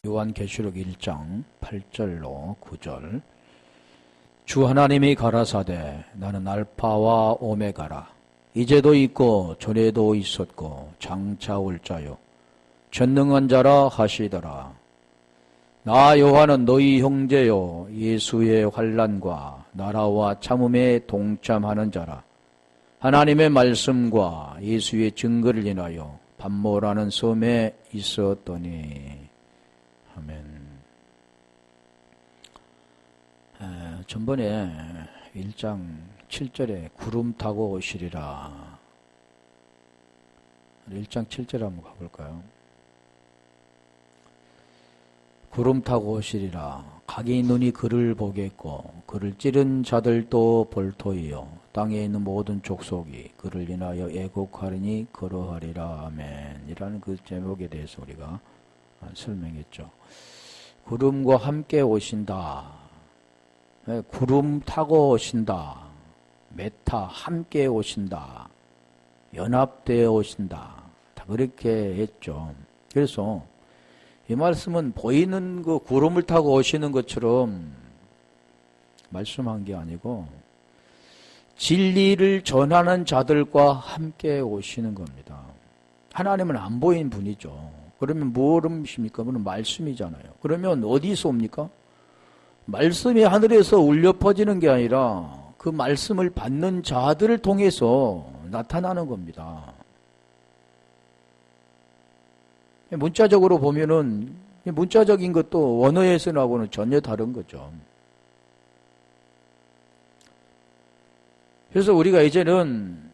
요한계시록 1장 8절로 9절. 주 하나님이 가라사대 나는 알파와 오메가라. 이제도 있고 전에도 있었고 장차 올 자요 전능한 자라 하시더라. 나 요한은 너희 형제요 예수의 환난과 나라와 참음에 동참하는 자라. 하나님의 말씀과 예수의 증거를 인하여 반모라는 섬에 있었더니. 아멘. 전번에 1장 7절에 구름 타고 오시리라. 1장 7절 한번 가볼까요? 구름 타고 오시리라. 각이 눈이 그를 보겠고 그를 찌른 자들도 볼 터이요 땅에 있는 모든 족속이 그를 인하여 애곡하리니 그러하리라. 아멘. 이라는 그 제목에 대해서 우리가 설명했죠. 구름과 함께 오신다. 구름 타고 오신다. 메타 함께 오신다. 연합되어 오신다. 다 그렇게 했죠. 그래서 이 말씀은 보이는 그 구름을 타고 오시는 것처럼 말씀한 게 아니고 진리를 전하는 자들과 함께 오시는 겁니다. 하나님은 안 보이는 분이죠. 그러면 무엇입니까? 그건 말씀이잖아요. 그러면 어디서 옵니까? 말씀이 하늘에서 울려 퍼지는 게 아니라 그 말씀을 받는 자들을 통해서 나타나는 겁니다. 문자적으로 보면은 문자적인 것도 원어에서하고는 전혀 다른 거죠. 그래서 우리가 이제는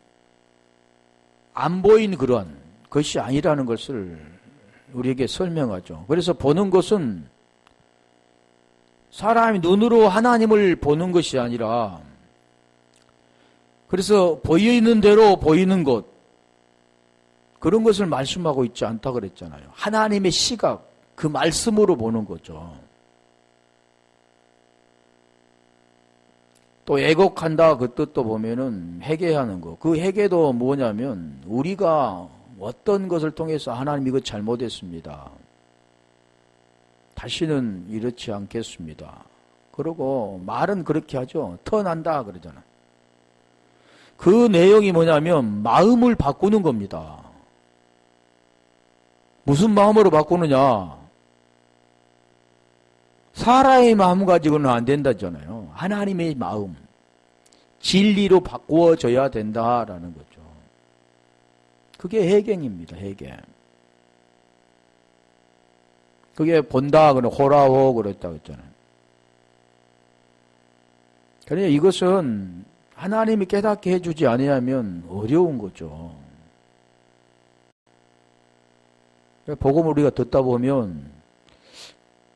안 보인 그런 것이 아니라는 것을 우리에게 설명하죠. 그래서 보는 것은 사람이 눈으로 하나님을 보는 것이 아니라 그래서 보이는 대로 보이는 것 그런 것을 말씀하고 있지 않다 그랬잖아요. 하나님의 시각 그 말씀으로 보는 거죠. 또 애곡한다 그 뜻도 보면은 회개하는 거. 그 회개도 뭐냐면 우리가 어떤 것을 통해서 하나님 이거 잘못했습니다. 다시는 이렇지 않겠습니다. 그러고 말은 그렇게 하죠. 턴한다 그러잖아. 그 내용이 뭐냐면 마음을 바꾸는 겁니다. 무슨 마음으로 바꾸느냐? 사람의 마음 가지고는 안 된다잖아요. 하나님의 마음, 진리로 바꾸어져야 된다라는 거죠. 그게 해경입니다. 해경. 그게 본다 그러면 호라호 그랬다고 했잖아요. 그러니까 이것은 하나님이 깨닫게 해주지 않으면 어려운 거죠. 복음을 우리가 듣다 보면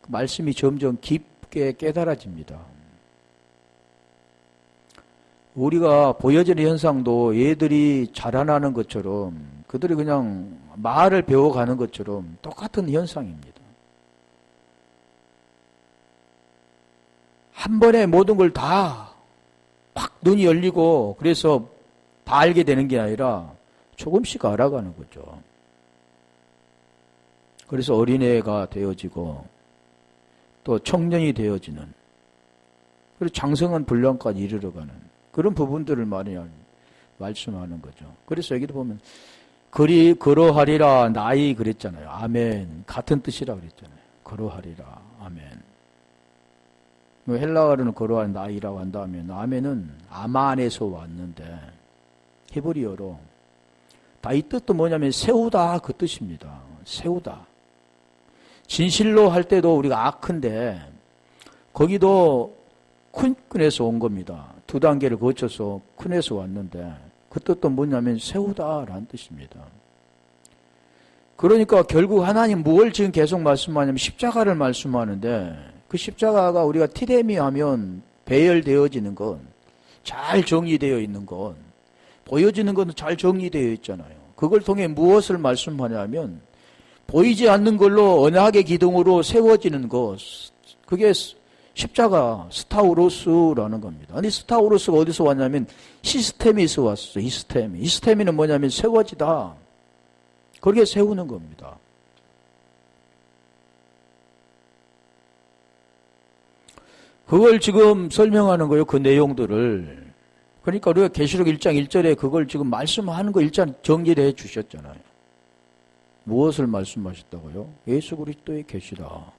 그 말씀이 점점 깊게 깨달아집니다. 우리가 보여지는 현상도 얘들이 자라나는 것처럼 그들이 그냥 말을 배워가는 것처럼 똑같은 현상입니다. 한 번에 모든 걸 다 팍 눈이 열리고 그래서 다 알게 되는 게 아니라 조금씩 알아가는 거죠. 그래서 어린애가 되어지고 또 청년이 되어지는 그리고 장성한 분량까지 이르러가는 그런 부분들을 많이 말씀하는 거죠. 그래서 여기도 보면 그러하리라 나이 그랬잖아요. 아멘. 같은 뜻이라 그랬잖아요. 그러하리라. 아멘. 헬라어로는 그러한 나이라고 한다면 아멘은 아만에서 왔는데 히브리어로 다 이 뜻도 뭐냐면 세우다 그 뜻입니다. 세우다. 진실로 할 때도 우리가 아큰데 거기도 큰 끈에서 온 겁니다. 두 단계를 거쳐서 큰에서 왔는데 그 뜻도 뭐냐면 세우다라는 뜻입니다. 그러니까 결국 하나님 뭘 지금 계속 말씀하냐면 십자가를 말씀하는데 그 십자가가 우리가 티레미 하면 배열되어지는 건 잘 정리되어 있는 건 보여지는 건 잘 정리되어 있잖아요. 그걸 통해 무엇을 말씀하냐면 보이지 않는 걸로 언약의 기둥으로 세워지는 것 그게 십자가 스타우로스라는 겁니다. 아니 스타우로스가 어디서 왔냐면 시스템에서 왔어요. 이스템이는 뭐냐면 세워지다. 그렇게 세우는 겁니다. 그걸 지금 설명하는 거예요. 그 내용들을. 그러니까 우리가 계시록 1장 1절에 그걸 지금 말씀하는 거 일단 정리를 해 주셨잖아요. 무엇을 말씀하셨다고요? 예수 그리스도의 계시다.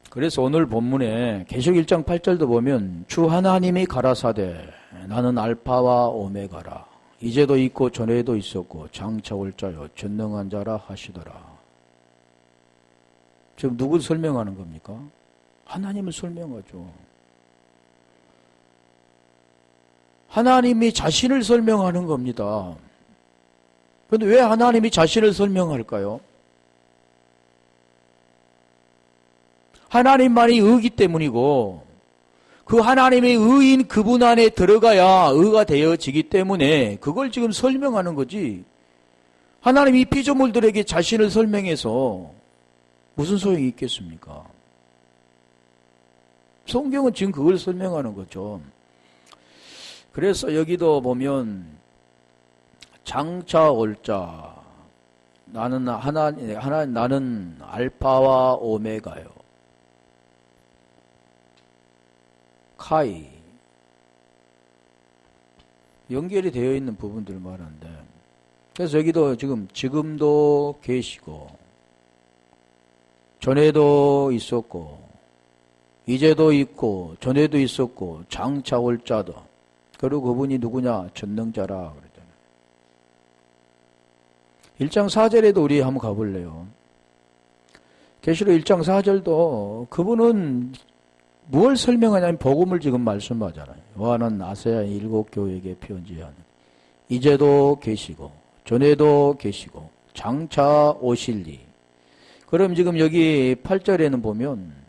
그래서 오늘 본문에 계시록 1장 8절도 보면 주 하나님이 가라사대 나는 알파와 오메가라. 이제도 있고 전에도 있었고 장차 올 자요 전능한 자라 하시더라. 지금 누구를 설명하는 겁니까? 하나님을 설명하죠. 하나님이 자신을 설명하는 겁니다. 그런데 왜 하나님이 자신을 설명할까요? 하나님만이 의이기 때문이고 그 하나님의 의인 그분 안에 들어가야 의가 되어지기 때문에 그걸 지금 설명하는 거지. 하나님이 피조물들에게 자신을 설명해서 무슨 소용이 있겠습니까? 성경은 지금 그걸 설명하는 거죠. 그래서 여기도 보면 장차 올 자 나는 나는 알파와 오메가요. 카이 연결이 되어 있는 부분들 말하는데 그래서 여기도 지금도 계시고 전에도 있었고 이제도 있고 전에도 있었고 장차 올 자도 그리고 그분이 누구냐? 전능자라 그랬잖아요. 1장 4절에도 우리 한번 가볼래요. 계시록 1장 4절도 그분은 무엇을 설명하냐면 복음을 지금 말씀하잖아요. 요한은 아시아 7교회에게 편지하는 이제도 계시고 전에도 계시고 장차 오실리. 그럼 지금 여기 8절에는 보면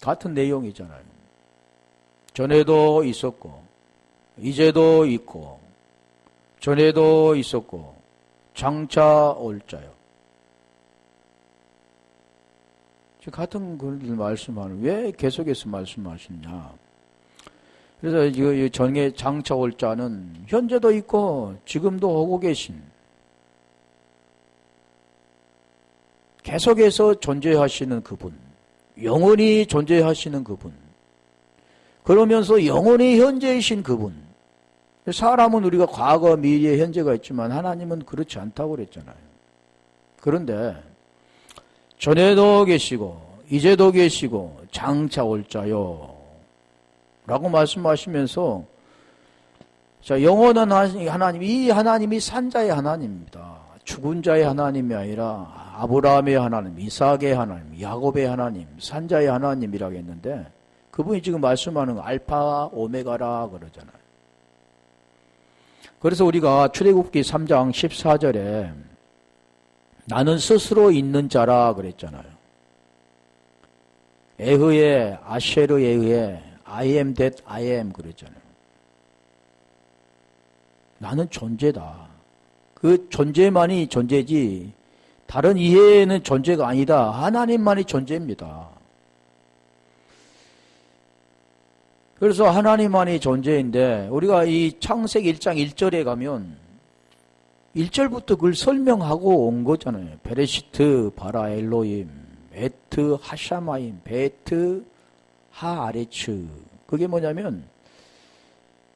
같은 내용이잖아요. 전에도 있었고 이제도 있고 전에도 있었고 장차 올 자요. 같은 걸 말씀하는 왜 계속해서 말씀하시냐. 그래서 이 전에 장차 올 자는 현재도 있고 지금도 오고 계신 계속해서 존재하시는 그분, 영원히 존재하시는 그분, 그러면서 영원히 현재이신 그분. 사람은 우리가 과거, 미래, 현재가 있지만 하나님은 그렇지 않다고 그랬잖아요. 그런데 전에도 계시고 이제도 계시고 장차 올 자요 라고 말씀하시면서 자, 영원한 하나님, 이 하나님이 산자의 하나님입니다. 죽은 자의 하나님이 아니라 아브라함의 하나님, 이삭의 하나님, 야곱의 하나님, 산자의 하나님이라고 했는데 그분이 지금 말씀하는 거 알파 오메가라 그러잖아요. 그래서 우리가 출애굽기 3장 14절에 나는 스스로 있는 자라 그랬잖아요. 에흐에 아쉐르에 의해 I am that I am 그랬잖아요. 나는 존재다. 그 존재만이 존재지 다른 이해는 존재가 아니다. 하나님만이 존재입니다. 그래서 하나님만이 존재인데 우리가 이 창세기 1장 1절에 가면 1절부터 그걸 설명하고 온 거잖아요. 베레시트 바라 엘로임 에트 하샤마임 베트 하아레츠. 그게 뭐냐면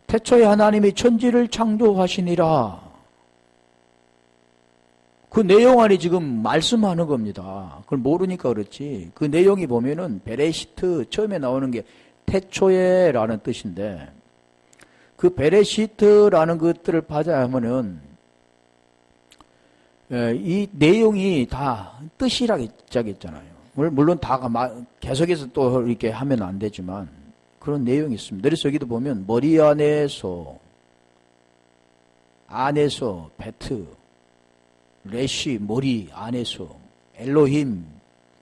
태초에 하나님이 천지를 창조하시니라. 그 내용 안에 지금 말씀하는 겁니다. 그걸 모르니까 그렇지. 그 내용이 보면은 베레시트 처음에 나오는 게 태초에라는 뜻인데 그 베레시트라는 것들을 받아야하면은 이 내용이 다 뜻이라고 했잖아요. 물론 다 계속해서 또 이렇게 하면 안 되지만 그런 내용이 있습니다. 그래서 여기도 보면 머리 안에서 베트 레시 머리 안에서 엘로힘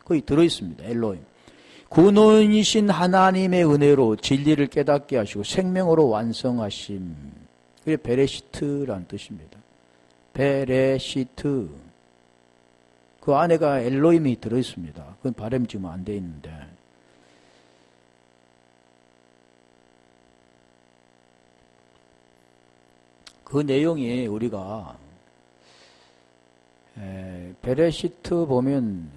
거기 들어있습니다. 엘로힘 근원이신 하나님의 은혜로 진리를 깨닫게 하시고 생명으로 완성하심. 그게 베레시트라는 뜻입니다. 베레시트 그 안에가 엘로힘이 들어있습니다. 그건 발음이 지금 안 돼 있는데 그 내용이 우리가 베레시트 보면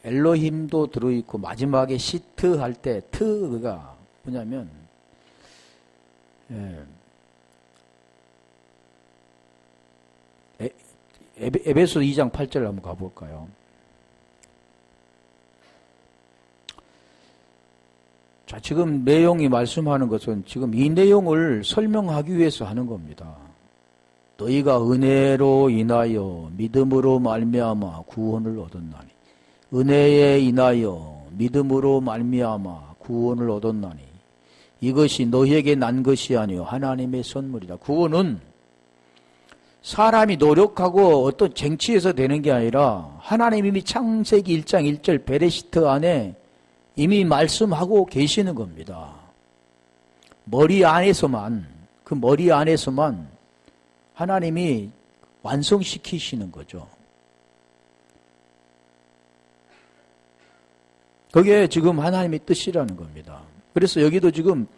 엘로힘도 들어있고 마지막에 시트 할 때 트가 뭐냐면 에베소 2장 8절 한번 가볼까요? 자, 지금 내용이 말씀하는 것은 지금 이 내용을 설명하기 위해서 하는 겁니다. 너희가 은혜로 인하여 믿음으로 말미암아 구원을 얻었나니 은혜에 인하여 믿음으로 말미암아 구원을 얻었나니 이것이 너희에게 난 것이 아니요 하나님의 선물이다. 구원은 사람이 노력하고 어떤 쟁취해서 되는 게 아니라 하나님 이미 창세기 1장 1절 베레시트 안에 이미 말씀하고 계시는 겁니다. 머리 안에서만 그 머리 안에서만 하나님이 완성시키시는 거죠. 그게 지금 하나님의 뜻이라는 겁니다. 그래서 여기도 지금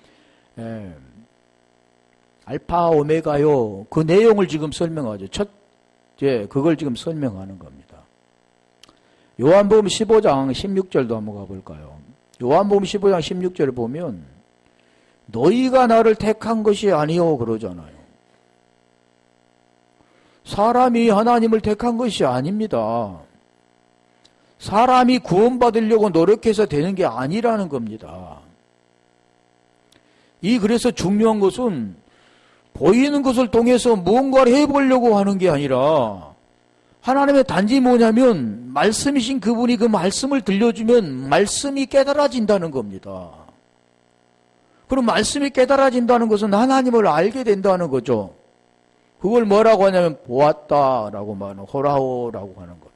알파 오메가요 그 내용을 지금 설명하죠. 첫째 그걸 지금 설명하는 겁니다. 요한복음 15장 16절도 한번 가볼까요? 요한복음 15장 16절을 보면 너희가 나를 택한 것이 아니오 그러잖아요. 사람이 하나님을 택한 것이 아닙니다. 사람이 구원받으려고 노력해서 되는 게 아니라는 겁니다. 그래서 중요한 것은 보이는 것을 통해서 무언가를 해보려고 하는 게 아니라 하나님의 단지 뭐냐면 말씀이신 그분이 그 말씀을 들려주면 말씀이 깨달아진다는 겁니다. 그럼 말씀이 깨달아진다는 것은 하나님을 알게 된다는 거죠. 그걸 뭐라고 하냐면 보았다라고 말하는 호라오라고 하는 겁니다.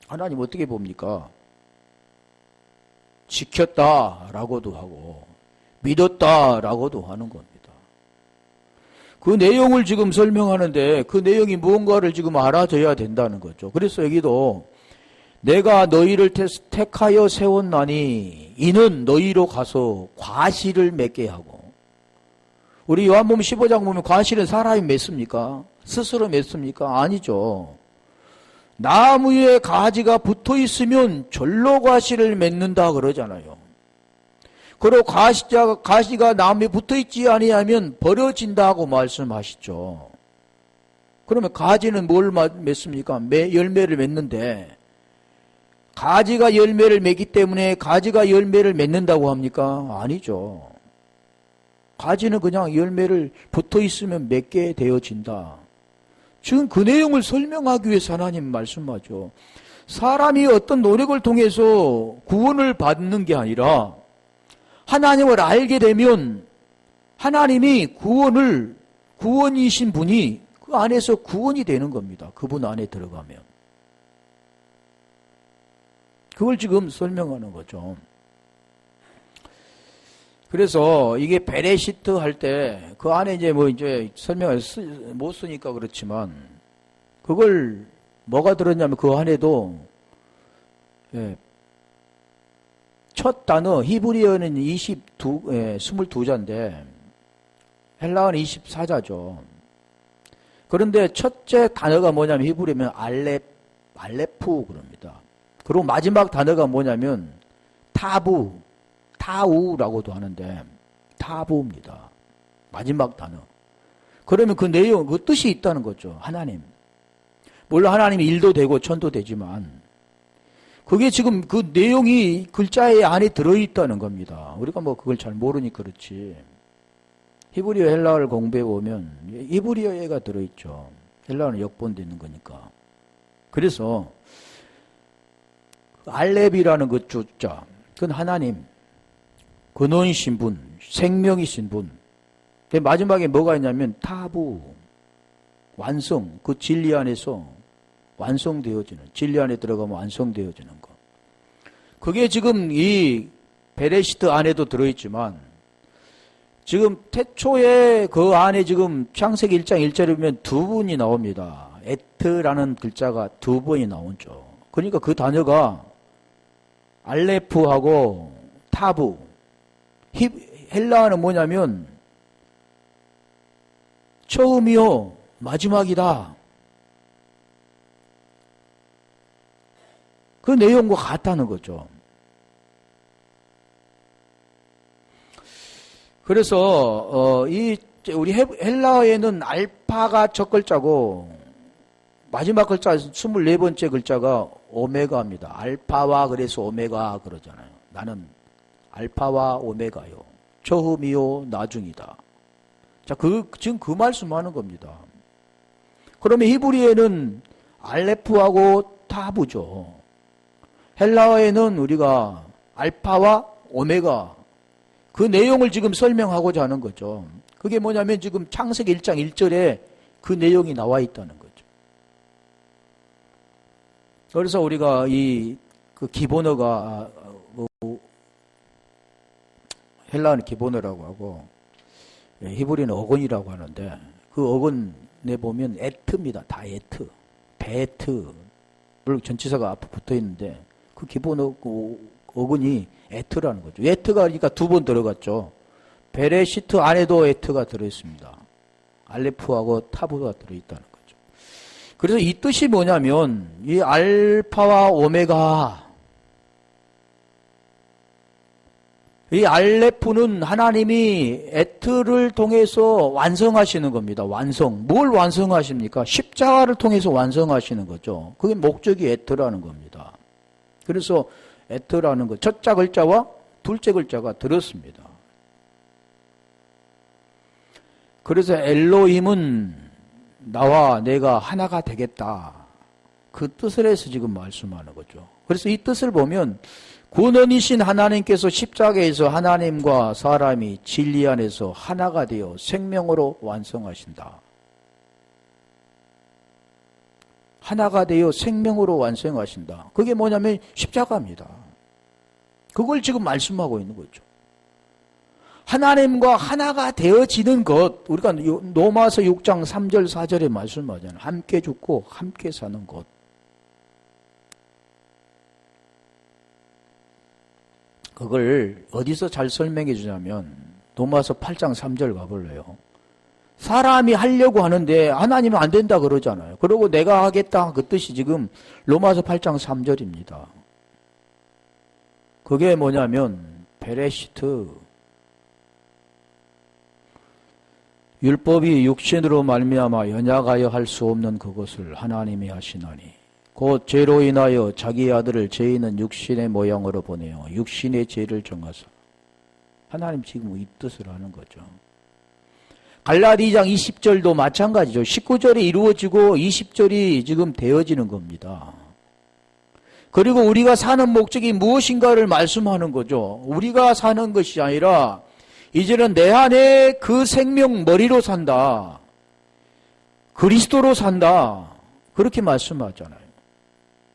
하나님 어떻게 봅니까? 지켰다라고도 하고 믿었다라고도 하는 겁니다. 그 내용을 지금 설명하는데 그 내용이 무언가를 지금 알아줘야 된다는 거죠. 그래서 여기도 내가 너희를 택하여 세웠나니 이는 너희로 가서 과실을 맺게 하고 우리 요한복음 15장 보면 과실은 사람이 맺습니까? 스스로 맺습니까? 아니죠. 나무에 가지가 붙어 있으면 절로 과실을 맺는다 그러잖아요. 그리고 가시가 나무에 붙어 있지 아니하면 버려진다고 말씀하시죠. 그러면 가지는 뭘 맺습니까? 열매를 맺는데 가지가 열매를 맺기 때문에 가지가 열매를 맺는다고 합니까? 아니죠. 가지는 그냥 열매를 붙어 있으면 맺게 되어진다. 지금 그 내용을 설명하기 위해서 하나님 말씀하죠. 사람이 어떤 노력을 통해서 구원을 받는 게 아니라 하나님을 알게 되면 하나님이 구원이신 분이 그 안에서 구원이 되는 겁니다. 그분 안에 들어가면. 그걸 지금 설명하는 거죠. 그래서 이게 베레시트 할 때 그 안에 이제 설명을 못 쓰니까 그렇지만 그걸 뭐가 들었냐면 그 안에도 첫 단어 히브리어는 22자인데 헬라어는 24자죠. 그런데 첫째 단어가 뭐냐면 히브리어면 알레프 그럽니다. 그리고 마지막 단어가 뭐냐면 타우라고도 하는데 타부입니다. 마지막 단어. 그러면 그 내용, 그 뜻이 있다는 거죠. 하나님. 물론 하나님이 일도 되고 천도 되지만 그게 지금 그 내용이 글자의 안에 들어있다는 겁니다. 우리가 그걸 잘 모르니까 그렇지. 히브리어 헬라어를 공부해 보면 히브리어가 들어있죠. 헬라어는 역본되어 있는 거니까. 그래서 알렙이라는 그 주자, 그건 하나님, 근원이신 분, 생명이신 분. 마지막에 뭐가 있냐면 타부, 완성, 그 진리 안에서 완성되어지는, 진리 안에 들어가면 완성되어지는 것. 그게 지금 이 베레시트 안에도 들어있지만 지금 태초에 그 안에 지금 창세기 1장 1절에 보면 두 분이 나옵니다. 에트라는 글자가 두 번이 나오죠. 그러니까 그 단어가 알레프하고 타부. 헬라어는 뭐냐면 처음이요 마지막이다. 그 내용과 같다는 거죠. 그래서 우리 헬라어에는 알파가 첫 글자고 마지막 글자 24번째 글자가 오메가입니다. 알파와 그래서 오메가 그러잖아요. 나는 알파와 오메가요. 처음이요 나중이다. 자, 지금 그 말씀하는 겁니다. 그러면 히브리어에는 알레프하고 타부죠. 헬라어에는 우리가 알파와 오메가 그 내용을 지금 설명하고자 하는 거죠. 그게 뭐냐면 지금 창세기 1장 1절에 그 내용이 나와 있다는 거죠. 그래서 우리가 그 기본어가 헬라어는 기본어라고 하고 히브리는 어근이라고 하는데 그 어근에 보면 에트입니다. 다 에트, 베트 물론 전치사가 앞에 붙어 있는데 그 기본어 어근이 에트라는 거죠. 에트가 그러니까 두 번 들어갔죠. 베레시트 안에도 에트가 들어있습니다. 알레프하고 타브가 들어있다는 거죠. 그래서 이 뜻이 뭐냐면 이 알파와 오메가 이 알레프는 하나님이 에트를 통해서 완성하시는 겁니다. 완성. 뭘 완성하십니까? 십자가를 통해서 완성하시는 거죠. 그게 목적이 에트라는 겁니다. 그래서 에트라는 것, 첫째 글자와 둘째 글자가 들었습니다. 그래서 엘로힘은 나와 내가 하나가 되겠다. 그 뜻을 해서 지금 말씀하는 거죠. 그래서 이 뜻을 보면 구원이신 하나님께서 십자가에서 하나님과 사람이 진리 안에서 하나가 되어 생명으로 완성하신다. 하나가 되어 생명으로 완성하신다. 그게 뭐냐면 십자가입니다. 그걸 지금 말씀하고 있는 거죠. 하나님과 하나가 되어지는 것, 우리가 로마서 6장 3절 4절에 말씀하잖아요. 함께 죽고 함께 사는 것. 그걸 어디서 잘 설명해 주냐면 로마서 8장 3절 가볼래요. 사람이 하려고 하는데 하나님은 안 된다 그러잖아요. 그러고 내가 하겠다 그 뜻이 지금 로마서 8장 3절입니다. 그게 뭐냐면 베레시트 율법이 육신으로 말미암아 연약하여 할 수 없는 그것을 하나님이 하시나니 곧 죄로 인하여 자기 아들을 죄 있는 육신의 모양으로 보내어 육신의 죄를 정하사 하나님 지금 이 뜻을 하는 거죠. 갈라디 2장 20절도 마찬가지죠. 19절이 이루어지고 20절이 지금 되어지는 겁니다. 그리고 우리가 사는 목적이 무엇인가를 말씀하는 거죠. 우리가 사는 것이 아니라 이제는 내 안에 그 생명 머리로 산다. 그리스도로 산다. 그렇게 말씀하잖아요.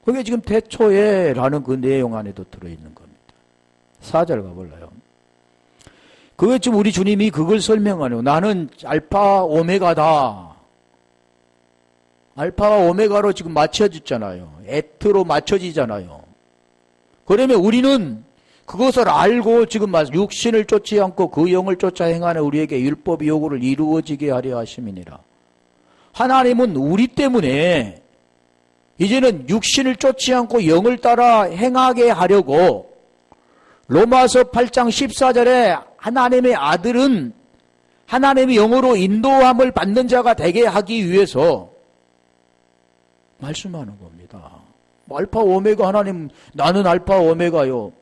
그게 지금 태초에라는 그 내용 안에도 들어있는 겁니다. 4절 가볼래요. 그게 지금 우리 주님이 그걸 설명하네요. 나는 알파 오메가다. 알파와 오메가로 지금 맞춰졌잖아요. 에트로 맞춰지잖아요. 그러면 우리는 그것을 알고 지금 육신을 쫓지 않고 그 영을 쫓아 행하는 우리에게 율법의 요구를 이루어지게 하려 하심이니라. 하나님은 우리 때문에 이제는 육신을 쫓지 않고 영을 따라 행하게 하려고 로마서 8장 14절에 하나님의 아들은 하나님의 영으로 인도함을 받는 자가 되게 하기 위해서 말씀하는 겁니다. 알파 오메가 하나님 나는 알파 오메가요.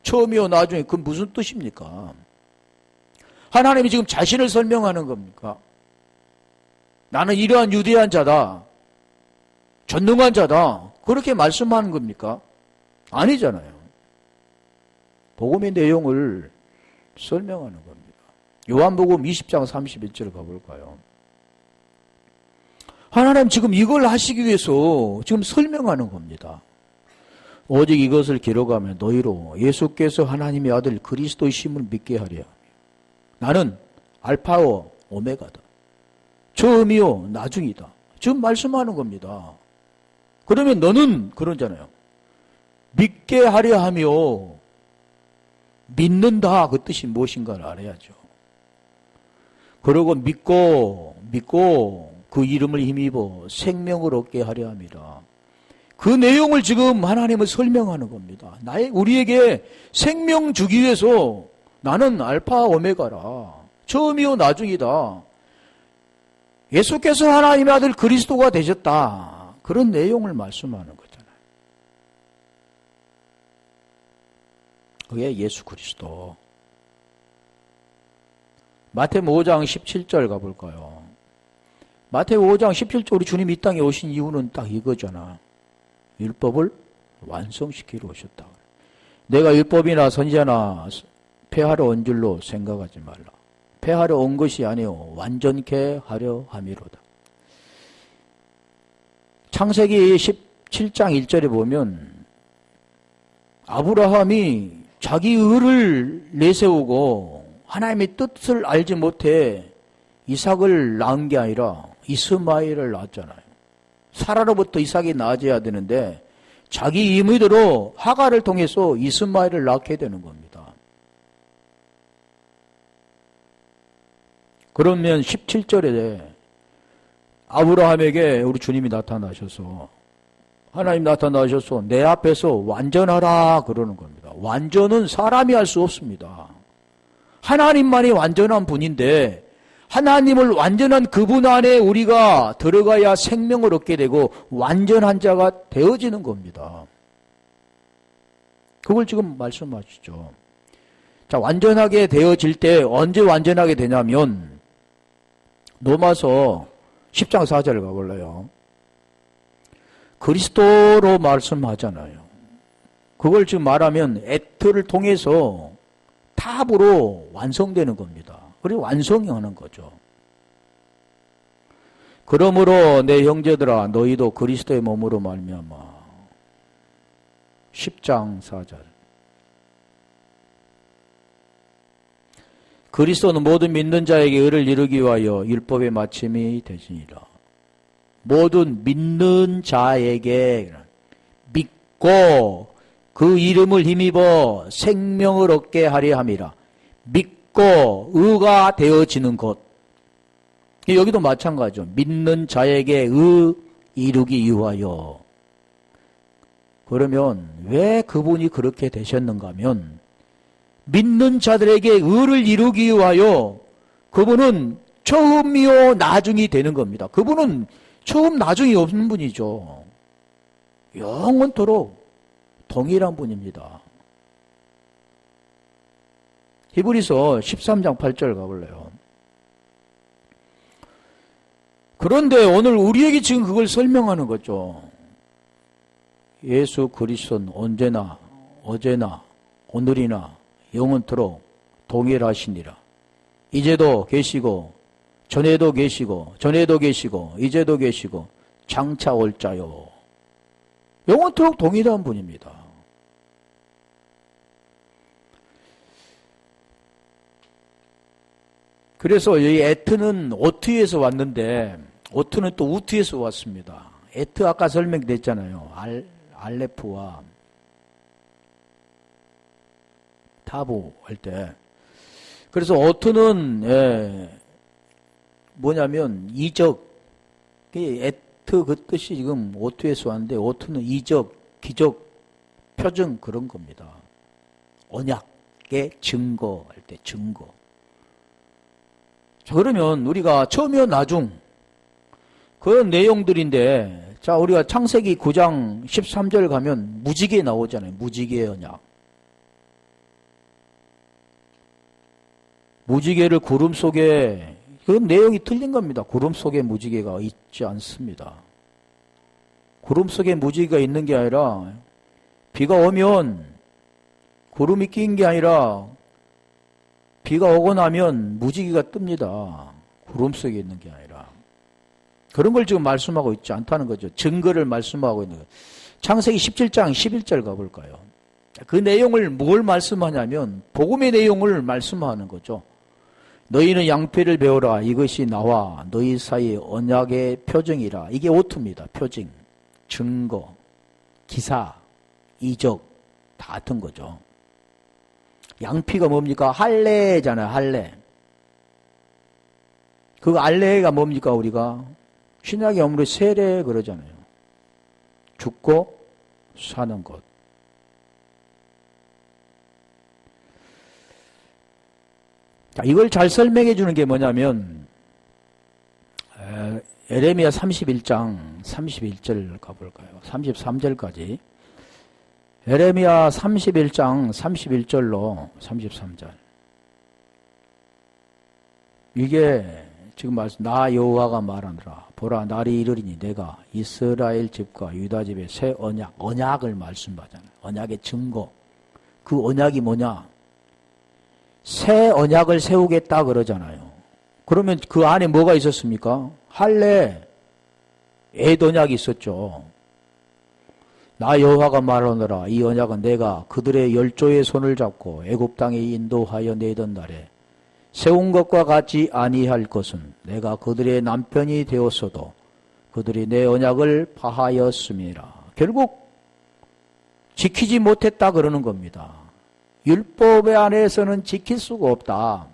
처음이요 나중에 그건 무슨 뜻입니까? 하나님이 지금 자신을 설명하는 겁니까? 나는 이러한 유대한 자다. 전능한 자다. 그렇게 말씀하는 겁니까? 아니잖아요. 복음의 내용을 설명하는 겁니다. 요한복음 20장 31절 가볼까요? 하나님 지금 이걸 하시기 위해서 지금 설명하는 겁니다. 오직 이것을 기록하면 너희로 예수께서 하나님의 아들 그리스도의 심을 믿게 하려. 나는 알파오 오메가다. 처음이요 나중이다. 지금 말씀하는 겁니다. 그러면 너는 그러잖아요. 믿게 하려 하며 믿는다 그 뜻이 무엇인가를 알아야죠. 그러고 믿고 그 이름을 힘입어 생명을 얻게 하려 합니다. 그 내용을 지금 하나님은 설명하는 겁니다. 우리에게 생명 주기 위해서 나는 알파 오메가라. 처음이요 나중이다. 예수께서 하나님의 아들 그리스도가 되셨다. 그런 내용을 말씀하는 거잖아요. 그게 예수 그리스도. 마태복음 5장 17절 가볼까요? 마태복음 5장 17절 우리 주님 이 땅에 오신 이유는 딱 이거잖아. 율법을 완성시키러 오셨다. 내가 율법이나 선지자나 폐하러 온 줄로 생각하지 말라. 폐하러 온 것이 아니요 완전케 하려 함이로다. 창세기 17장 1절에 보면 아브라함이 자기 의를 내세우고 하나님의 뜻을 알지 못해 이삭을 낳은 게 아니라 이스마엘을 낳았잖아요. 사라로부터 이삭이 낳아져야 되는데 자기 임의대로 하갈을 통해서 이스마엘을 낳게 되는 겁니다. 그러면 17절에 아브라함에게 우리 주님이 나타나셔서 하나님 나타나셔서 내 앞에서 완전하라 그러는 겁니다. 완전은 사람이 할 수 없습니다. 하나님만이 완전한 분인데 하나님을 완전한 그분 안에 우리가 들어가야 생명을 얻게 되고 완전한 자가 되어지는 겁니다. 그걸 지금 말씀하시죠. 자, 완전하게 되어질 때 언제 완전하게 되냐면 로마서 10장 4절 가볼래요. 그리스도로 말씀하잖아요. 그걸 지금 말하면 에트를 통해서 탑으로 완성되는 겁니다. 그리고 완성하는 거죠. 그러므로 내 형제들아 너희도 그리스도의 몸으로 말미암아 10장 4절 그리스도는 모든 믿는 자에게 의를 이루기 위하여 율법의 마침이 되시니라. 모든 믿는 자에게 믿고 그 이름을 힘입어 생명을 얻게 하려 함이라. 믿고 의가 되어지는 것. 여기도 마찬가지죠. 믿는 자에게 의 이루기 위하여. 그러면 왜 그분이 그렇게 되셨는가 하면 믿는 자들에게 의를 이루기 위하여 그분은 처음이요 나중이 되는 겁니다. 그분은 처음 나중이 없는 분이죠. 영원토록 동일한 분입니다. 히브리서 13장 8절 가볼래요. 그런데 오늘 우리에게 지금 그걸 설명하는 거죠. 예수 그리스도는 언제나 어제나 오늘이나 영원토록 동일하시니라. 이제도 계시고 전에도 계시고 전에도 계시고 이제도 계시고 장차 올 자요. 영원토록 동일한 분입니다. 그래서 이 에트는 오트에서 왔는데 오트는 또 우트에서 왔습니다. 에트 아까 설명됐잖아요. 알레프와 타보 할 때. 그래서 오트는 뭐냐면 이적. 에트 그 뜻이 지금 오트에서 왔는데 오트는 이적, 기적, 표정 그런 겁니다. 언약의 증거할 때 증거. 자, 그러면 우리가 처음이요 나중 그런 내용들인데 자 우리가 창세기 9장 13절 가면 무지개 나오잖아요. 무지개의 언약. 무지개를 구름 속에 그런 내용이 틀린 겁니다. 구름 속에 무지개가 있지 않습니다. 구름 속에 무지개가 있는 게 아니라 비가 오면 구름이 낀 게 아니라 비가 오고 나면 무지개가 뜹니다. 구름 속에 있는 게 아니라. 그런 걸 지금 말씀하고 있지 않다는 거죠. 증거를 말씀하고 있는 거예요. 창세기 17장 11절 가볼까요? 그 내용을 뭘 말씀하냐면 복음의 내용을 말씀하는 거죠. 너희는 양피를 배우라. 이것이 나와 너희 사이의 언약의 표징이라. 이게 오트입니다. 표징, 증거, 기사, 이적 다 같은 거죠. 양피가 뭡니까? 할례잖아요. 할례. 그 할례가 뭡니까? 우리가 신약에 아무리 세례 그러잖아요. 죽고 사는 것. 자, 이걸 잘 설명해 주는 게 뭐냐면 에레미야 31장 31절 가볼까요? 33절까지. 에레미야 31장 31절로 33절. 이게 지금 말씀, 나 여호와가 말하노라. 보라, 날이 이르리니 내가 이스라엘 집과 유다 집에 새 언약을 말씀하잖아요. 언약의 증거. 그 언약이 뭐냐? 새 언약을 세우겠다 그러잖아요. 그러면 그 안에 뭐가 있었습니까? 할례, 앳 언약이 있었죠. 나 여호와가 말하노라. 이 언약은 내가 그들의 열조의 손을 잡고 애굽 땅에 인도하여 내던 날에 세운 것과 같이 아니할 것은 내가 그들의 남편이 되었어도 그들이 내 언약을 파하였음이라. 결국 지키지 못했다 그러는 겁니다. 율법 안에서는 지킬 수가 없다.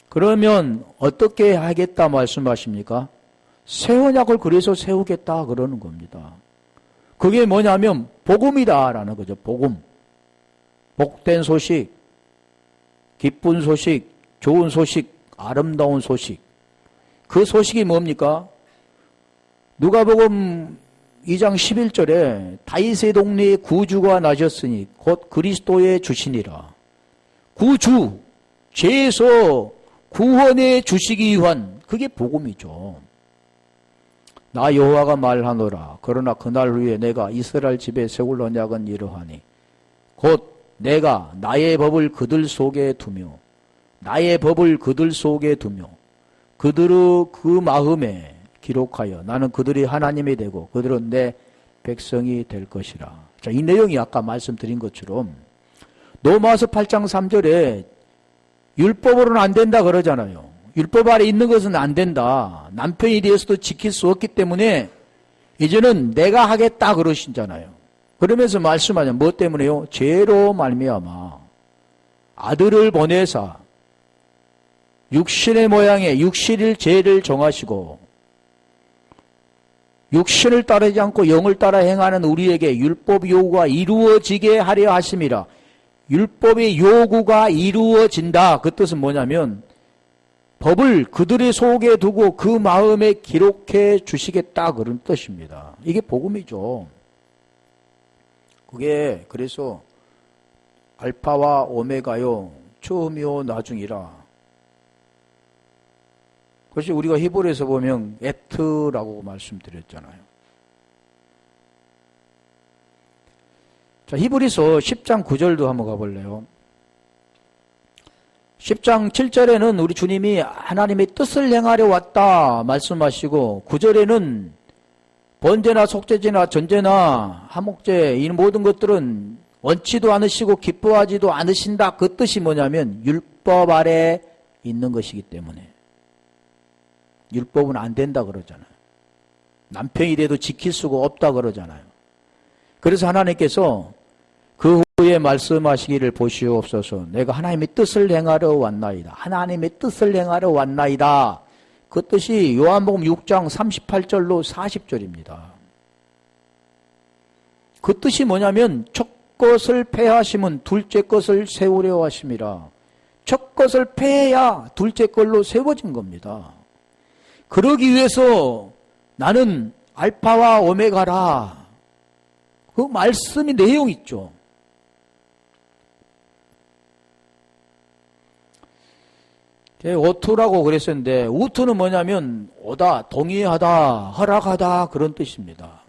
그러면 어떻게 하겠다 말씀하십니까? 새 언약을 그래서 세우겠다 그러는 겁니다. 그게 뭐냐면 복음이다라는 거죠. 복음. 복된 소식, 기쁜 소식, 좋은 소식, 아름다운 소식. 그 소식이 뭡니까? 누가복음 2장 11절에 다윗의 동네에 구주가 나셨으니 곧 그리스도의 주시니라. 구주, 죄에서 구원해 주시기 위한 그게 복음이죠. 나 여호와가 말하노라. 그러나 그날 후에 내가 이스라엘 집에 세울 언약은 이러하니 곧 내가 나의 법을 그들 속에 두며 나의 법을 그들 속에 두며 그들의 그 마음에 기록하여 나는 그들이 하나님이 되고 그들은 내 백성이 될 것이라. 자, 이 내용이 아까 말씀드린 것처럼 로마서 8장 3절에 율법으로는 안 된다 그러잖아요. 율법 아래 있는 것은 안 된다. 남편이 되어서도 지킬 수 없기 때문에 이제는 내가 하겠다 그러시잖아요. 그러면서 말씀하자. 뭐 때문에요? 죄로 말미암아 아들을 보내사 육신의 모양의 육신일 죄를 정하시고 육신을 따르지 않고 영을 따라 행하는 우리에게 율법 요구가 이루어지게 하려 하심이라. 율법의 요구가 이루어진다. 그 뜻은 뭐냐면 법을 그들의 속에 두고 그 마음에 기록해 주시겠다 그런 뜻입니다. 이게 복음이죠. 그게 그래서 알파와 오메가요 처음이요 나중이라. 그것이 우리가 히브리에서 보면 에트라고 말씀드렸잖아요. 자, 히브리서 10장 9절도 한번 가볼래요. 10장 7절에는 우리 주님이 하나님의 뜻을 행하려 왔다 말씀하시고 9절에는 번제나 속죄제나 전제나 화목제 이 모든 것들은 원치도 않으시고 기뻐하지도 않으신다. 그 뜻이 뭐냐면 율법 아래 있는 것이기 때문에 율법은 안 된다 그러잖아요. 남편이 돼도 지킬 수가 없다 그러잖아요. 그래서 하나님께서 그 후에 말씀하시기를 보시옵소서. 내가 하나님의 뜻을 행하러 왔나이다. 하나님의 뜻을 행하러 왔나이다. 그 뜻이 요한복음 6장 38절로 40절입니다. 그 뜻이 뭐냐면 첫 것을 폐하심은 둘째 것을 세우려 하심이라. 첫 것을 폐해야 둘째 걸로 세워진 겁니다. 그러기 위해서 나는 알파와 오메가라. 그 말씀이 내용 있죠. 오투라고 그랬었는데 우투는 뭐냐면 오다, 동의하다, 허락하다 그런 뜻입니다.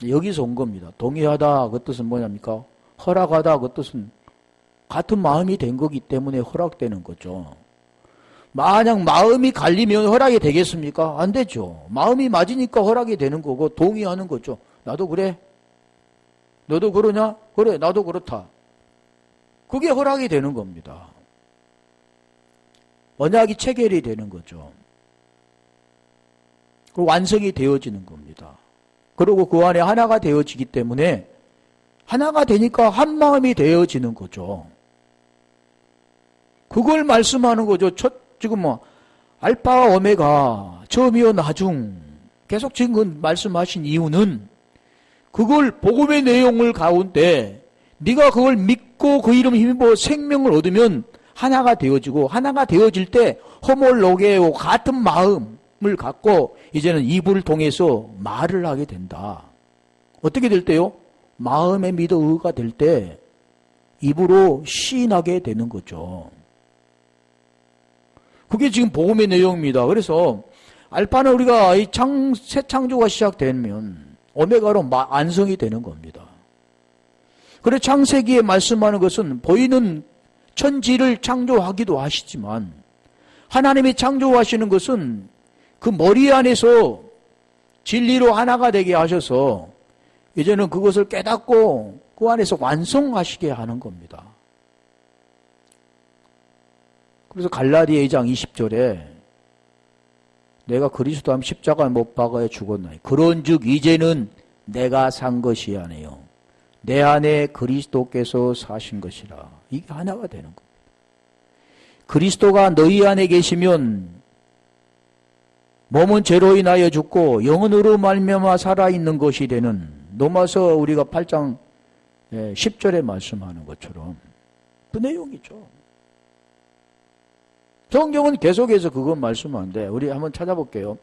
여기서 온 겁니다. 동의하다 그 뜻은 뭐냐니까? 허락하다 그 뜻은 같은 마음이 된 거기 때문에 허락되는 거죠. 만약 마음이 갈리면 허락이 되겠습니까? 안 되죠. 마음이 맞으니까 허락이 되는 거고 동의하는 거죠. 나도 그래? 너도 그러냐? 그래, 나도 그렇다. 그게 허락이 되는 겁니다. 언약이 체결이 되는 거죠. 그 완성이 되어지는 겁니다. 그리고 그 안에 하나가 되어지기 때문에 하나가 되니까 한 마음이 되어지는 거죠. 그걸 말씀하는 거죠. 지금 알파와 오메가, 처음이요 나중, 계속 지금 말씀하신 이유는 그걸 복음의 내용을 가운데 네가 그걸 믿고 그 이름 힘입어 생명을 얻으면 하나가 되어지고 하나가 되어질 때 호몰로게오 같은 마음을 갖고 이제는 입을 통해서 말을 하게 된다. 어떻게 될 때요? 마음에 믿어 의가 될 때 입으로 시인하게 되는 거죠. 그게 지금 복음의 내용입니다. 그래서 알파는 우리가 이 새 창조가 시작되면 오메가로 완성이 되는 겁니다. 그래 창세기에 말씀하는 것은 보이는 천지를 창조하기도 하시지만 하나님이 창조하시는 것은 그 머리 안에서 진리로 하나가 되게 하셔서 이제는 그것을 깨닫고 그 안에서 완성하시게 하는 겁니다. 그래서 갈라디아 2장 20절에 내가 그리스도 함 십자가 못 박아에 죽었나니 그런즉 이제는 내가 산 것이 아니요 내 안에 그리스도께서 사신 것이라. 이게 하나가 되는 겁니다. 그리스도가 너희 안에 계시면 몸은 죄로 인하여 죽고 영혼으로 말미암아 살아있는 것이 되는 로마서 우리가 8장 10절에 말씀하는 것처럼 그 내용이죠. 성경은 계속해서 그건 말씀하는데 우리 한번 찾아볼게요.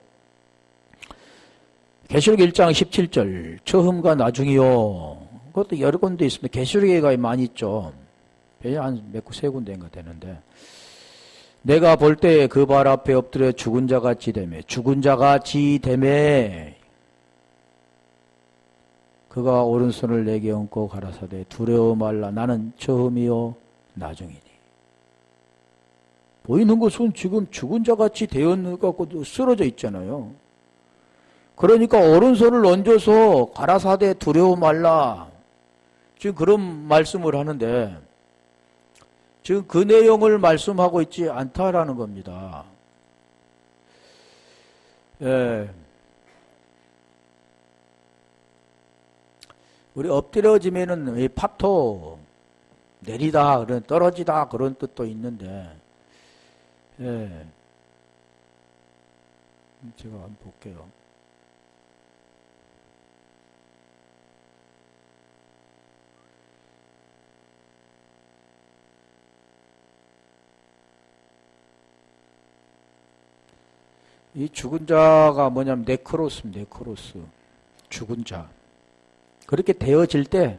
계시록 1장 17절 처음과 나중이요. 그것도 여러 군데 있습니다. 계시록에 많이 있죠. 한 세 군데인가 되는데 내가 볼 때 그 발 앞에 엎드려 죽은 자같이 되매 죽은 자같이 되매 그가 오른손을 내게 얹고 가라사대 두려워 말라 나는 처음이요 나중이니. 보이는 것은 지금 죽은 자같이 되어갖고 쓰러져 있잖아요. 그러니까 오른손을 얹어서 가라사대 두려워 말라. 지금 그런 말씀을 하는데 지금 그 내용을 말씀하고 있지 않다라는 겁니다. 예. 우리 엎드려지면은 이 파토 내리다 그런 떨어지다 그런 뜻도 있는데 예. 제가 한번 볼게요. 이 죽은 자가 뭐냐면 네크로스입니다. 네크로스. 죽은 자. 그렇게 되어질 때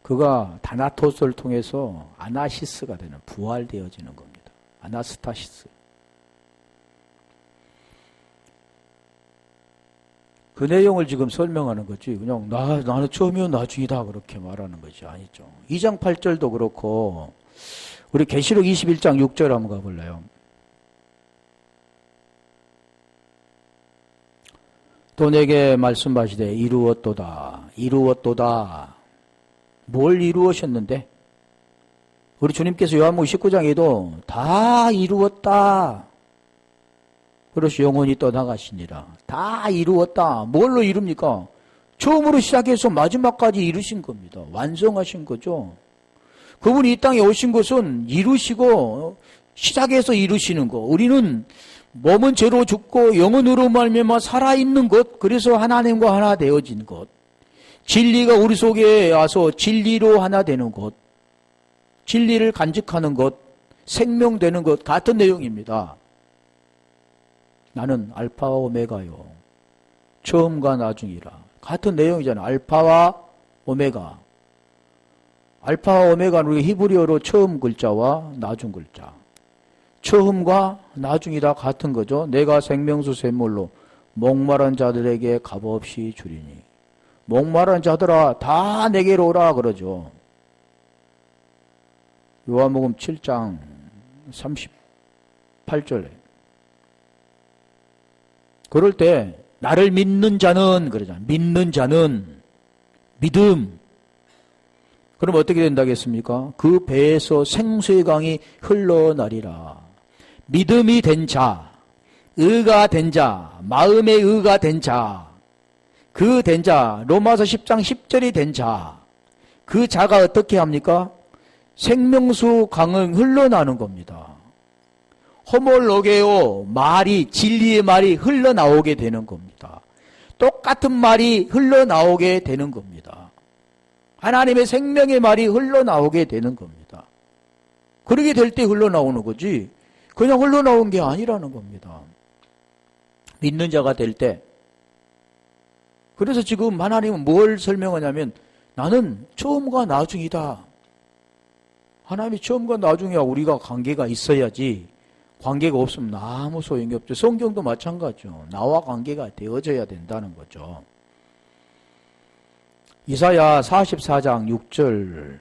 그가 다나토스를 통해서 아나시스가 되는 부활되어지는 겁니다. 아나스타시스. 그 내용을 지금 설명하는 거지. 그냥 나는 처음이요 나중이다 그렇게 말하는 것이 아니죠. 2장 8절도 그렇고 우리 계시록 21장 6절 한번 가볼래요. 또 내게 말씀하시되 이루었도다. 이루었도다. 뭘 이루었셨는데? 우리 주님께서 요한복음 19장에도 다 이루었다. 그래서 영원히 떠나가시니라. 다 이루었다. 뭘로 이룹니까? 처음으로 시작해서 마지막까지 이루신 겁니다. 완성하신 거죠. 그분이 이 땅에 오신 것은 이루시고 시작해서 이루시는 거. 우리는 몸은 죄로 죽고 영혼으로 말미암아 살아있는 것, 그래서 하나님과 하나 되어진 것, 진리가 우리 속에 와서 진리로 하나 되는 것, 진리를 간직하는 것, 생명되는 것 같은 내용입니다. 나는 알파와 오메가요. 처음과 나중이라. 같은 내용이잖아요. 알파와 오메가. 알파와 오메가는 우리 히브리어로 처음 글자와 나중 글자. 처음과 나중이다 같은 거죠. 내가 생명수 샘물로 목마른 자들에게 값없이 주리니. 목마른 자들아 다 내게로 오라 그러죠. 요한복음 7장 38절에 그럴 때 나를 믿는 자는 그러잖아. 믿는 자는 믿음. 그럼 어떻게 된다겠습니까? 그 배에서 생수의 강이 흘러나리라. 믿음이 된 자, 의가 된 자, 마음의 의가 된 자, 그 된 자, 로마서 10장 10절이 된 자, 그 자가 어떻게 합니까? 생명수 강은 흘러나는 겁니다. 호몰로게오 말이 진리의 말이 흘러나오게 되는 겁니다. 똑같은 말이 흘러나오게 되는 겁니다. 하나님의 생명의 말이 흘러나오게 되는 겁니다. 그렇게 될 때 흘러나오는 거지 그냥 흘러나온 게 아니라는 겁니다. 믿는 자가 될 때. 그래서 지금 하나님은 뭘 설명하냐면 나는 처음과 나중이다. 하나님이 처음과 나중이야 우리가 관계가 있어야지 관계가 없으면 아무 소용이 없죠. 성경도 마찬가지죠. 나와 관계가 되어져야 된다는 거죠. 이사야 44장 6절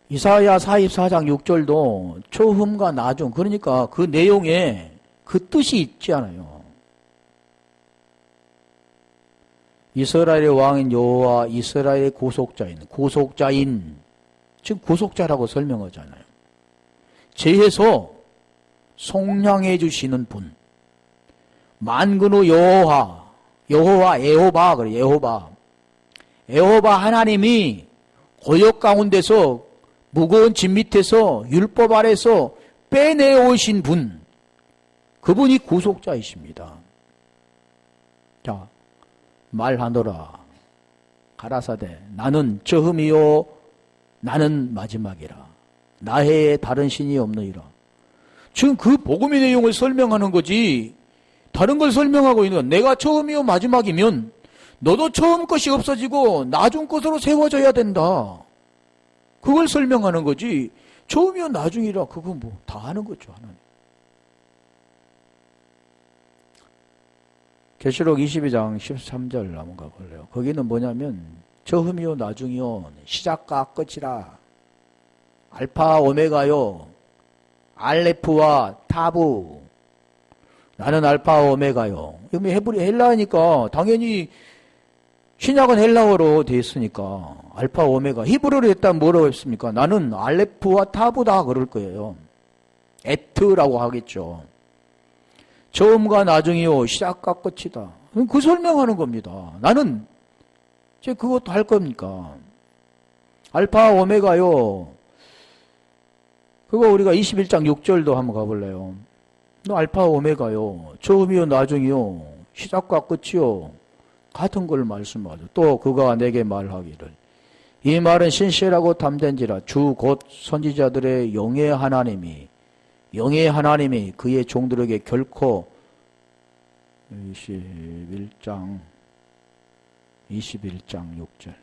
이사야 44장 6절도 처음과 나중 그러니까 그 내용에 그 뜻이 있지 않아요. 이스라엘의 왕인 여호와 이스라엘의 고속자인 즉 고속자라고 설명하잖아요. 재해서 속량해 주시는 분 만군의 여호와 에호바 그래 에호바 하나님이 고역 가운데서 무거운 짐 밑에서 율법 아래서 빼내오신 분 그분이 구속자이십니다. 자 말하노라 가라사대 나는 처음이요 나는 마지막이라 나해에 다른 신이 없느니라. 지금 그 복음의 내용을 설명하는 거지 다른 걸 설명하고 있는 건 내가 처음이요 마지막이면 너도 처음 것이 없어지고 나중 것으로 세워져야 된다. 그걸 설명하는 거지 처음이요 나중이라 그거 뭐 다 하는 거죠. 하나님. 계시록 22장 13절 한번 가볼래요. 거기는 뭐냐면 처음이요 나중이요 시작과 끝이라 알파 오메가요 알레프와 타부 나는 알파 오메가요. 여기 헬라니까 당연히 신약은 헬라어로 되어 있으니까 알파 오메가 히브리어로 했다면 뭐라고 했습니까? 나는 알레프와 타부다 그럴 거예요. 에트라고 하겠죠. 처음과 나중이요 시작과 끝이다. 그 설명하는 겁니다. 나는 이제 그것도 할 겁니까? 알파 오메가요. 그거 우리가 21장 6절도 한번 가볼래요. 너 알파 오메가요. 처음이요 나중이요 시작과 끝이요 같은 걸 말씀하죠. 또 그가 내게 말하기를 이 말은 신실하고 담된지라 주 곧 선지자들의 영의 하나님이 그의 종들에게 결코 21장 6절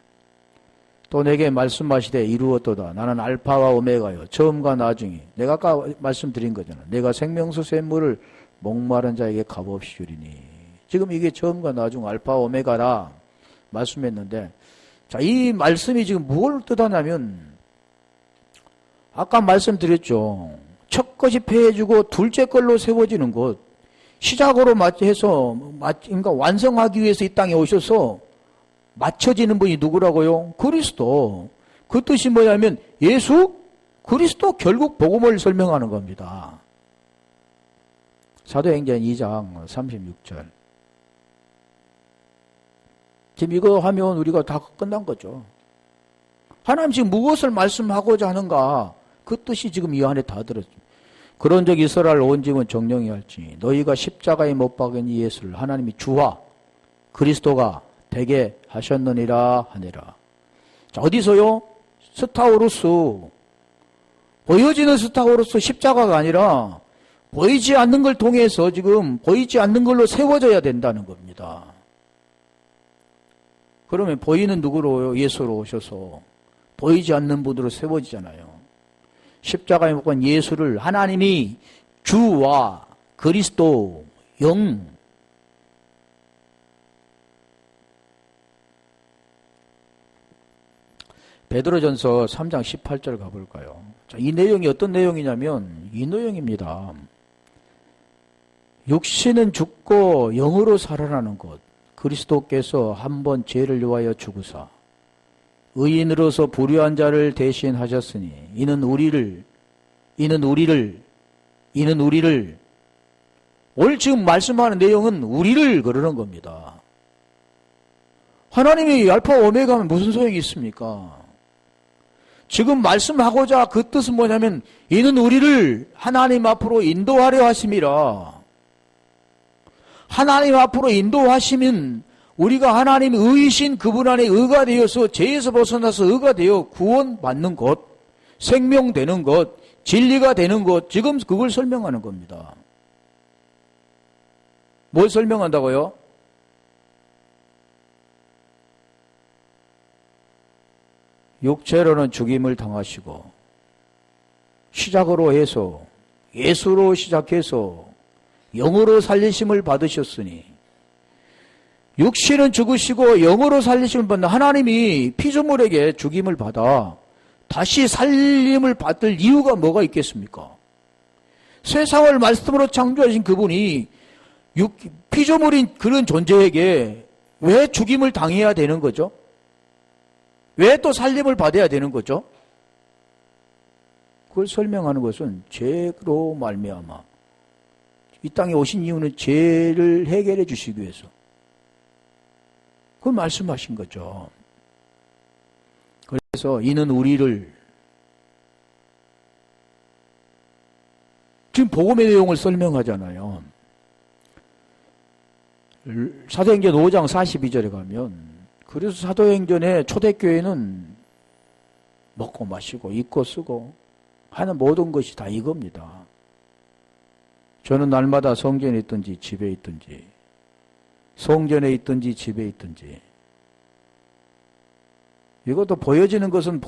또 내게 말씀하시되 이루었도다. 나는 알파와 오메가요 처음과 나중이 내가 아까 말씀드린 거잖아. 내가 생명수 샘물을 목마른 자에게 값없이 주리니 지금 이게 처음과 나중 알파 오메가라 말씀했는데 자, 이 말씀이 지금 뭘 뜻하냐면 아까 말씀드렸죠. 첫 것이 폐해지고 둘째 걸로 세워지는 것 시작으로 해서 그러니까 완성하기 위해서 이 땅에 오셔서 맞춰지는 분이 누구라고요? 그리스도. 그 뜻이 뭐냐면 예수 그리스도 결국 복음을 설명하는 겁니다. 사도행전 2장 36절. 지금 이거 하면 우리가 다 끝난 거죠. 하나님 지금 무엇을 말씀하고자 하는가 그 뜻이 지금 이 안에 다 들었죠. 그런즉 이스라엘 온 집은 정령이 할지 너희가 십자가에 못 박은 이 예수를 하나님이 주와 그리스도가 되게 하셨느니라 하니라. 자, 어디서요? 스타우루스. 보여지는 스타우루스 십자가가 아니라 보이지 않는 걸 통해서 지금 보이지 않는 걸로 세워져야 된다는 겁니다. 그러면 보이는 누구로 예수로 오셔서 보이지 않는 분으로 세워지잖아요. 십자가에 못 박은 예수를 하나님이 주와 그리스도 영 베드로전서 3장 18절 가볼까요? 자, 이 내용이 어떤 내용이냐면 이 내용입니다. 육신은 죽고 영으로 살아나는 것. 그리스도께서 한 번 죄를 위하여 죽으사 의인으로서 불의한 자를 대신하셨으니 이는 우리를 오늘 지금 말씀하는 내용은 우리를 그러는 겁니다. 하나님이 알파 오메가면 무슨 소용이 있습니까? 지금 말씀하고자 그 뜻은 뭐냐면 이는 우리를 하나님 앞으로 인도하려 하심이라. 하나님 앞으로 인도하시면 우리가 하나님 의이신 그분 안에 의가 되어서 죄에서 벗어나서 의가 되어 구원받는 것, 생명되는 것, 진리가 되는 것, 지금 그걸 설명하는 겁니다. 뭘 설명한다고요? 육체로는 죽임을 당하시고 시작으로 해서 예수로 시작해서 영으로 살리심을 받으셨으니 육신은 죽으시고 영으로 살리심을 받는 하나님이 피조물에게 죽임을 받아 다시 살림을 받을 이유가 뭐가 있겠습니까? 세상을 말씀으로 창조하신 그분이 피조물인 그런 존재에게 왜 죽임을 당해야 되는 거죠? 왜 또 살림을 받아야 되는 거죠? 그걸 설명하는 것은 죄로 말미암아 이 땅에 오신 이유는 죄를 해결해 주시기 위해서 그걸 말씀하신 거죠. 그래서 이는 우리를 지금 복음의 내용을 설명하잖아요. 사도행전 5장 42절에 가면 그래서 사도행전의 초대교회는 먹고 마시고 입고 쓰고 하는 모든 것이 다 이겁니다. 저는 날마다 성전에 있든지 집에 있든지 성전에 있든지 집에 있든지 이것도 보여지는 것은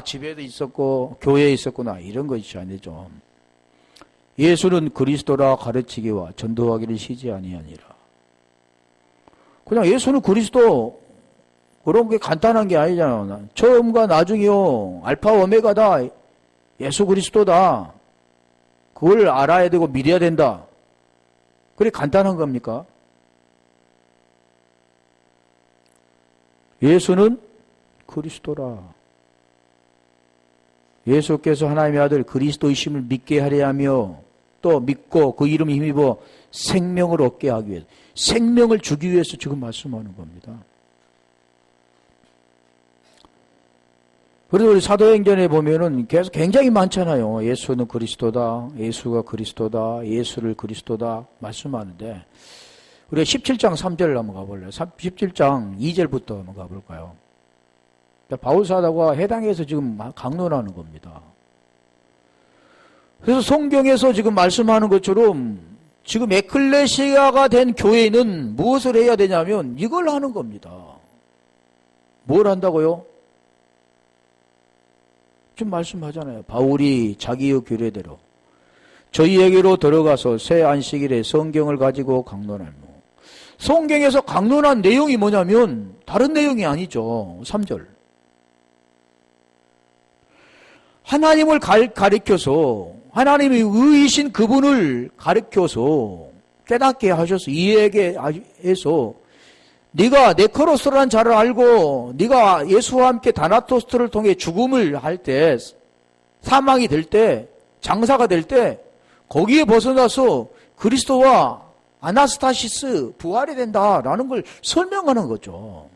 집에도 있었고 교회에 있었구나 이런 것이 아니죠. 예수는 그리스도라 가르치기와 전도하기를 쉬지 아니하니라. 그냥 예수는 그리스도 그런 게 간단한 게 아니잖아. 처음과 나중이요. 알파 오메가다. 예수 그리스도다. 그걸 알아야 되고 믿어야 된다. 그래 간단한 겁니까? 예수는 그리스도라. 예수께서 하나님의 아들 그리스도이심을 믿게 하려 하며 또 믿고 그 이름에 힘입어 생명을 얻게 하기 위해서 생명을 주기 위해서 지금 말씀하는 겁니다. 그래서 우리 사도행전에 보면은 계속 굉장히 많잖아요. 예수는 그리스도다. 예수가 그리스도다. 예수를 그리스도다. 말씀하는데 우리가 17장 3절을 한번 가볼래요. 17장 2절부터 한번 가볼까요? 바울사도가 해당해서 지금 강론하는 겁니다. 그래서 성경에서 지금 말씀하는 것처럼 지금 에클레시아가 된 교회는 무엇을 해야 되냐면 이걸 하는 겁니다. 뭘 한다고요? 지금 말씀하잖아요. 바울이 자기의 규례대로 저희에게로 들어가서 새 안식일에 성경을 가지고 강론하며 성경에서 강론한 내용이 뭐냐면 다른 내용이 아니죠. 3절 하나님을 가리켜서 하나님의 의이신 그분을 가리켜서 깨닫게 하셔서 이해하게 해서 네가 네크로스라는 자를 알고 네가 예수와 함께 다나토스를 통해 죽음을 할 때 사망이 될 때 장사가 될 때 거기에 벗어나서 그리스도와 아나스타시스 부활이 된다라는 걸 설명하는 거죠.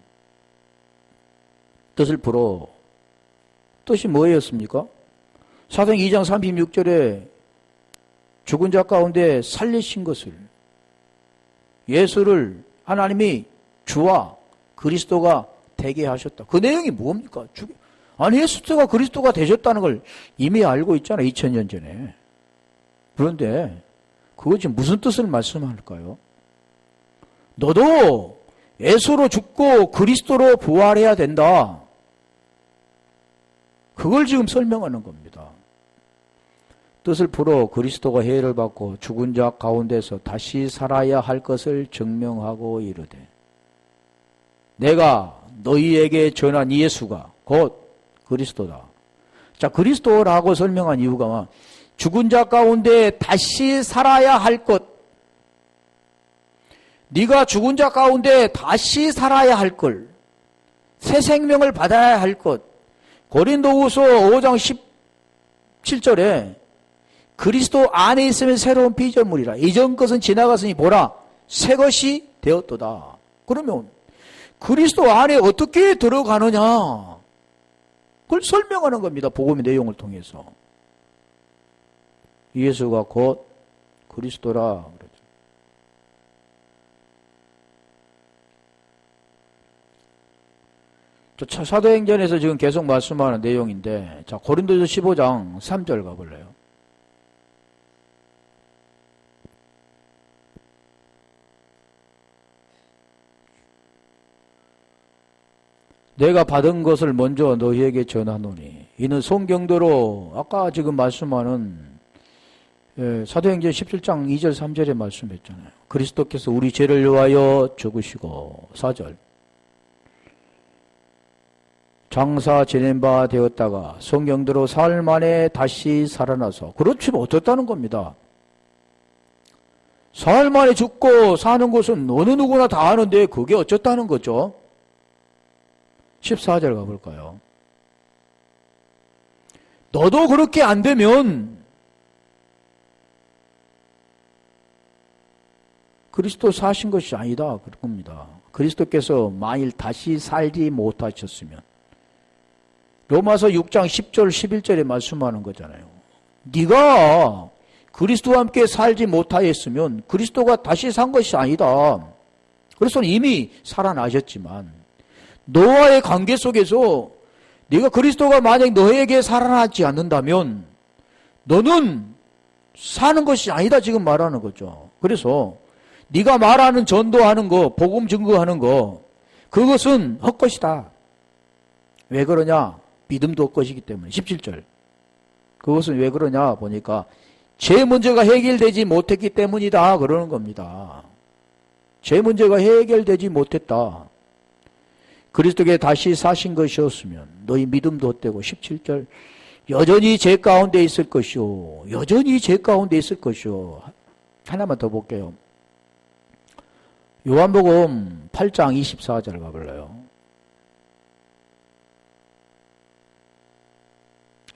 뜻을 풀어. 뜻이 뭐였습니까? 사도행 2장 36절에 죽은 자 가운데 살리신 것을 예수를 하나님이 주와 그리스도가 되게 하셨다. 그 내용이 뭡니까? 아니 예수가 그리스도가 되셨다는 걸 이미 알고 있잖아요. 2000년 전에. 그런데 그것이 무슨 뜻을 말씀할까요? 너도 예수로 죽고 그리스도로 부활해야 된다. 그걸 지금 설명하는 겁니다. 뜻을 풀어 그리스도가 해를 받고 죽은 자 가운데서 다시 살아야 할 것을 증명하고 이르되 내가 너희에게 전한 예수가 곧 그리스도다. 자, 그리스도라고 설명한 이유가 죽은 자 가운데 다시 살아야 할 것. 네가 죽은 자 가운데 다시 살아야 할 걸. 새 생명을 받아야 할 것. 고린도후서 5장 17절에 그리스도 안에 있으면 새로운 피조물이라. 이전 것은 지나갔으니 보라 새 것이 되었도다. 그러면 그리스도 안에 어떻게 들어가느냐? 그걸 설명하는 겁니다. 복음의 내용을 통해서. 예수가 곧 그리스도라 그러죠. 사도행전에서 지금 계속 말씀하는 내용인데, 자, 고린도서 15장 3절 가볼래요? 내가 받은 것을 먼저 너희에게 전하노니 이는 성경대로 아까 지금 말씀하는 사도행전 17장 2절 3절에 말씀했잖아요. 그리스도께서 우리 죄를 위하여 죽으시고 4절 장사 지낸 바 되었다가 성경대로 사흘 만에 다시 살아나서 그렇지 못했다는 겁니다. 사흘 만에 죽고 사는 것은 어느 누구나 다 아는데 그게 어쩌다는 거죠? 14절 가볼까요? 너도 그렇게 안 되면 그리스도 사신 것이 아니다 그럴 겁니다. 그리스도께서 만일 다시 살지 못하셨으면 로마서 6장 10절 11절에 말씀하는 거잖아요. 네가 그리스도와 함께 살지 못하였으면 그리스도가 다시 산 것이 아니다. 그리스도는 이미 살아나셨지만 너와의 관계 속에서 네가 그리스도가 만약 너에게 살아나지 않는다면 너는 사는 것이 아니다 지금 말하는 거죠. 그래서 네가 말하는 전도하는 거, 복음 증거하는 거 그것은 헛것이다. 왜 그러냐? 믿음도 헛것이기 때문에. 17절 그것은 왜 그러냐 보니까 죄 문제가 해결되지 못했기 때문이다 그러는 겁니다. 죄 문제가 해결되지 못했다. 그리스도께 다시 사신 것이었으면 너희 믿음도 헛되고 17절 여전히 죄 가운데 있을 것이오. 여전히 죄 가운데 있을 것이오. 하나만 더 볼게요. 요한복음 8장 24절 가볼래요.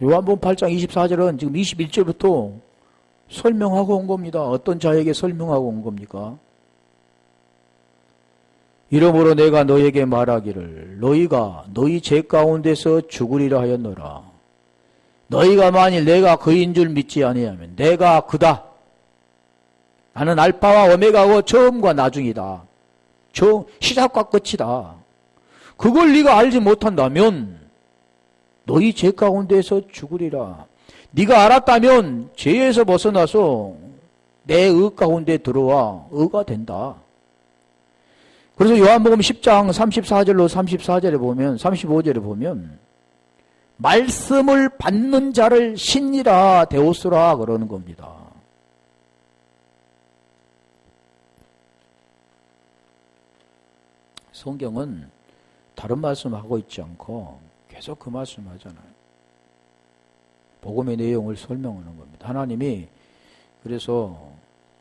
요한복음 8장 24절은 지금 21절부터 설명하고 온 겁니다. 어떤 자에게 설명하고 온 겁니까? 이러므로 내가 너에게 말하기를 너희가 너희 죄 가운데서 죽으리라 하였노라. 너희가 만일 내가 그인 줄 믿지 아니하면 내가 그다. 나는 알파와 오메가고 처음과 나중이다. 시작과 끝이다. 그걸 네가 알지 못한다면 너희 죄 가운데서 죽으리라. 네가 알았다면 죄에서 벗어나서 내 의 가운데 들어와 의가 된다. 그래서 요한복음 10장 34절로 34절에 보면 35절에 보면 말씀을 받는 자를 신이라 데오스라 그러는 겁니다. 성경은 다른 말씀하고 있지 않고 계속 그 말씀하잖아요. 복음의 내용을 설명하는 겁니다. 하나님이 그래서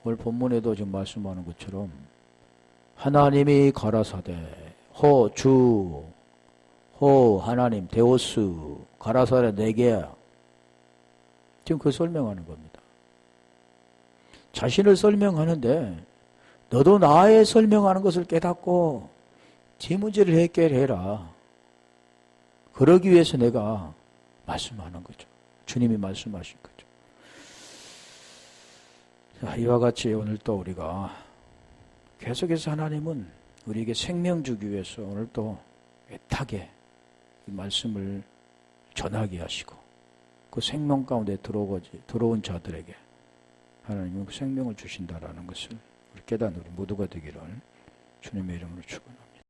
오늘 본문에도 지금 말씀하는 것처럼 하나님이 가라사대 호 하나님 데오스 가라사대 내게 지금 그 설명하는 겁니다. 자신을 설명하는데 너도 나의 설명하는 것을 깨닫고 제 문제를 해결해라. 그러기 위해서 내가 말씀하는 거죠. 주님이 말씀하신 거죠. 자, 이와 같이 오늘 또 우리가 계속해서 하나님은 우리에게 생명 주기 위해서 오늘 또 애타게 이 말씀을 전하게 하시고 그 생명 가운데 들어온 자들에게 하나님은 그 생명을 주신다라는 것을 깨닫는 우리 모두가 되기를 주님의 이름으로 축원합니다.